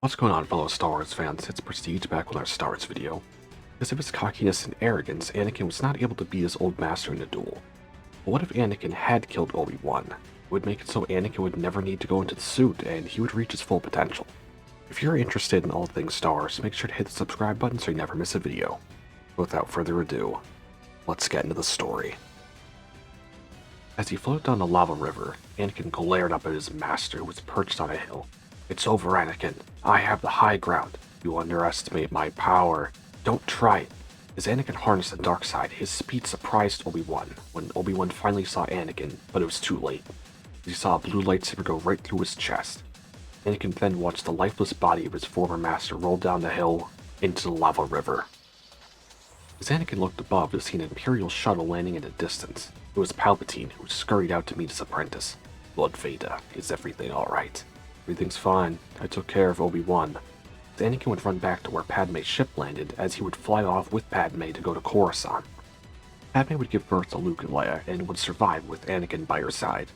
What's going on, fellow Star Wars fans? It's Prestige back with our Star Wars video. Because of his cockiness and arrogance, Anakin was not able to beat his old master in a duel. But what if Anakin had killed Obi Wan? It would make it so Anakin would never need to go into the suit, and he would reach his full potential. If you're interested in all things Star Wars, make sure to hit the subscribe button so you never miss a video. Without further ado, let's get into the story. As he floated down the lava river, Anakin glared up at his master who was perched on a hill. "It's over, Anakin. I have the high ground. You underestimate my power. Don't try it." As Anakin harnessed the dark side, his speed surprised Obi-Wan when Obi-Wan finally saw Anakin, but it was too late. He saw a blue lightsaber go right through his chest. Anakin then watched the lifeless body of his former master roll down the hill into the lava river. As Anakin looked above to see an Imperial shuttle landing in the distance, it was Palpatine who scurried out to meet his apprentice. "Lord Vader, is everything alright?" "Everything's fine. I took care of Obi-Wan." Anakin would run back to where Padme's ship landed as he would fly off with Padme to go to Coruscant. Padme would give birth to Luke and Leia and would survive with Anakin by her side.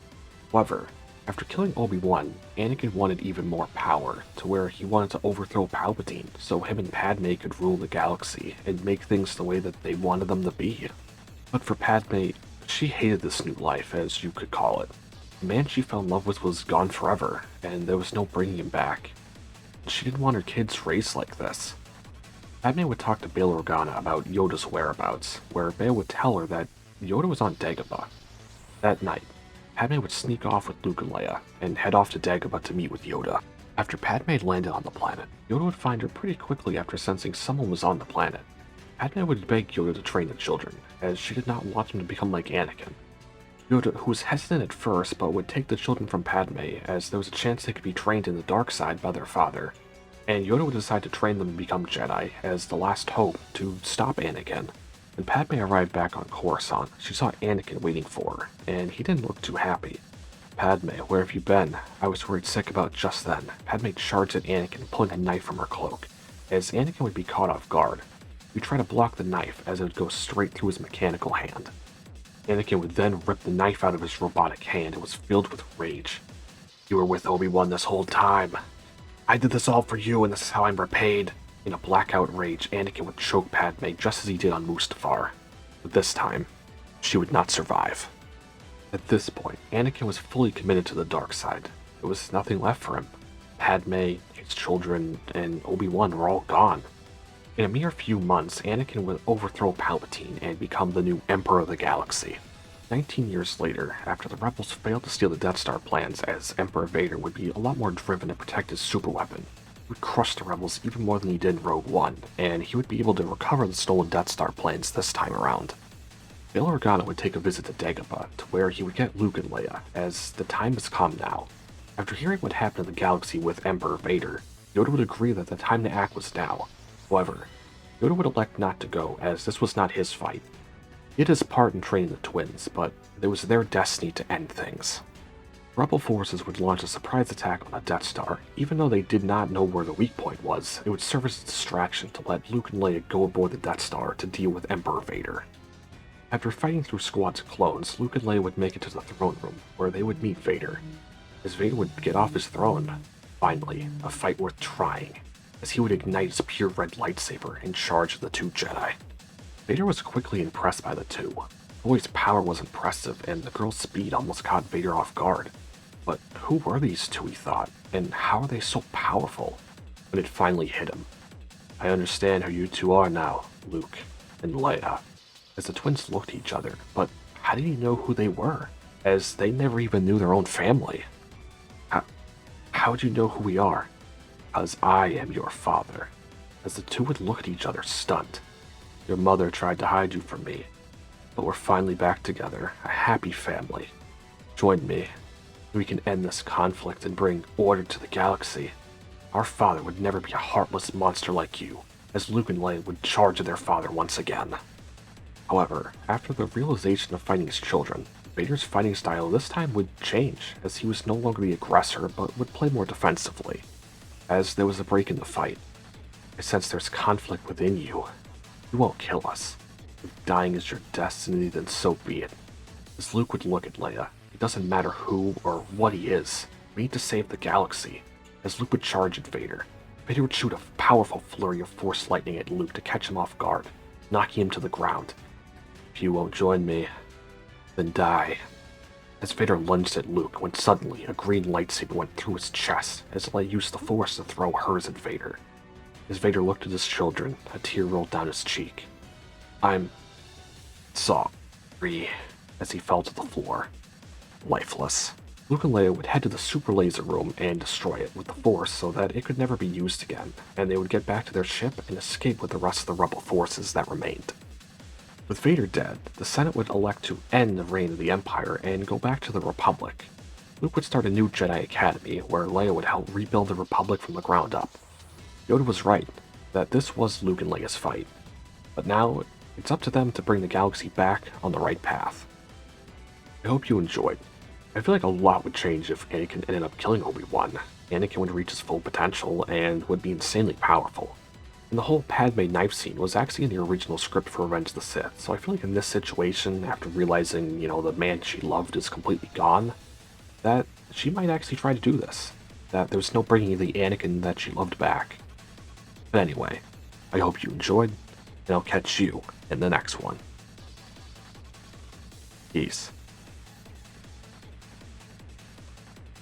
However, after killing Obi-Wan, Anakin wanted even more power, to where he wanted to overthrow Palpatine so him and Padme could rule the galaxy and make things the way that they wanted them to be. But for Padme, she hated this new life, as you could call it. The man she fell in love with was gone forever, and there was no bringing him back. She didn't want her kids raised like this. Padme would talk to Bail Organa about Yoda's whereabouts, where Bail would tell her that Yoda was on Dagobah. That night, Padme would sneak off with Luke and Leia, and head off to Dagobah to meet with Yoda. After Padme had landed on the planet, Yoda would find her pretty quickly after sensing someone was on the planet. Padme would beg Yoda to train the children, as she did not want them to become like Anakin. Yoda, who was hesitant at first, but would take the children from Padme, as there was a chance they could be trained in the dark side by their father, and Yoda would decide to train them to become Jedi as the last hope to stop Anakin. When Padme arrived back on Coruscant, she saw Anakin waiting for her, and he didn't look too happy. "Padme, where have you been? I was worried sick about just then." Padme charged at Anakin, pulling a knife from her cloak. As Anakin would be caught off guard, he'd try to block the knife as it would go straight through his mechanical hand. Anakin would then rip the knife out of his robotic hand and was filled with rage. "You were with Obi-Wan this whole time. I did this all for you, and this is how I'm repaid." In a blackout rage, Anakin would choke Padme just as he did on Mustafar. But this time, she would not survive. At this point, Anakin was fully committed to the dark side. There was nothing left for him. Padme, his children, and Obi-Wan were all gone. In a mere few months, Anakin would overthrow Palpatine and become the new Emperor of the Galaxy. 19 years later, after the rebels failed to steal the Death Star plans, as Emperor Vader would be a lot more driven to protect his superweapon, he would crush the rebels even more than he did in Rogue One, and he would be able to recover the stolen Death Star plans this time around. Bail Organa would take a visit to Dagobah, to where he would get Luke and Leia, as the time has come now. After hearing what happened in the galaxy with Emperor Vader, Yoda would agree that the time to act was now. However, Yoda would elect not to go, as this was not his fight. He did his part in training the twins, but it was their destiny to end things. Rebel forces would launch a surprise attack on the Death Star. Even though they did not know where the weak point was, it would serve as a distraction to let Luke and Leia go aboard the Death Star to deal with Emperor Vader. After fighting through squads of clones, Luke and Leia would make it to the throne room, where they would meet Vader. As Vader would get off his throne, finally, a fight worth trying, as he would ignite his pure red lightsaber and charge the two Jedi. Vader was quickly impressed by the two. The boy's power was impressive, and the girl's speed almost caught Vader off guard. But who were these two, he thought, and how are they so powerful? When it finally hit him. "I understand who you two are now, Luke and Leia." As the twins looked at each other, but how did he know who they were, as they never even knew their own family? How'd you know who we are?" "Because I am your father." As the two would look at each other stunned. "Your mother tried to hide you from me, but we're finally back together, a happy family. Join me. We can end this conflict and bring order to the galaxy. Our father would never be a heartless monster like you," as Luke and Leia would charge at their father once again. However, after the realization of fighting his children, Vader's fighting style this time would change, as he was no longer the aggressor but would play more defensively. As there was a break in the fight, "I sense there's conflict within you. You won't kill us. If dying is your destiny, then so be it." As Luke would look at Leia, it doesn't matter who or what he is, we need to save the galaxy. As Luke would charge at Vader, Vader would shoot a powerful flurry of Force lightning at Luke to catch him off guard, knocking him to the ground. If you won't join me, then die. As Vader lunged at Luke, when suddenly a green lightsaber went through his chest as Leia used the Force to throw hers at Vader. As Vader looked at his children, a tear rolled down his cheek. I'm sorry, as he fell to the floor, lifeless. Luke and Leia would head to the super laser room and destroy it with the Force so that it could never be used again, and they would get back to their ship and escape with the rest of the rebel forces that remained. With Vader dead, the Senate would elect to end the reign of the Empire and go back to the Republic. Luke would start a new Jedi Academy, where Leia would help rebuild the Republic from the ground up. Yoda was right, that this was Luke and Leia's fight. But now, it's up to them to bring the galaxy back on the right path. I hope you enjoyed. I feel like a lot would change if Anakin ended up killing Obi Wan. Anakin would reach his full potential and would be insanely powerful. And the whole Padme knife scene was actually in the original script for Revenge of the Sith, so I feel like in this situation, after realizing, the man she loved is completely gone, that she might actually try to do this. That there's no bringing the Anakin that she loved back. But anyway, I hope you enjoyed, and I'll catch you in the next one. Peace.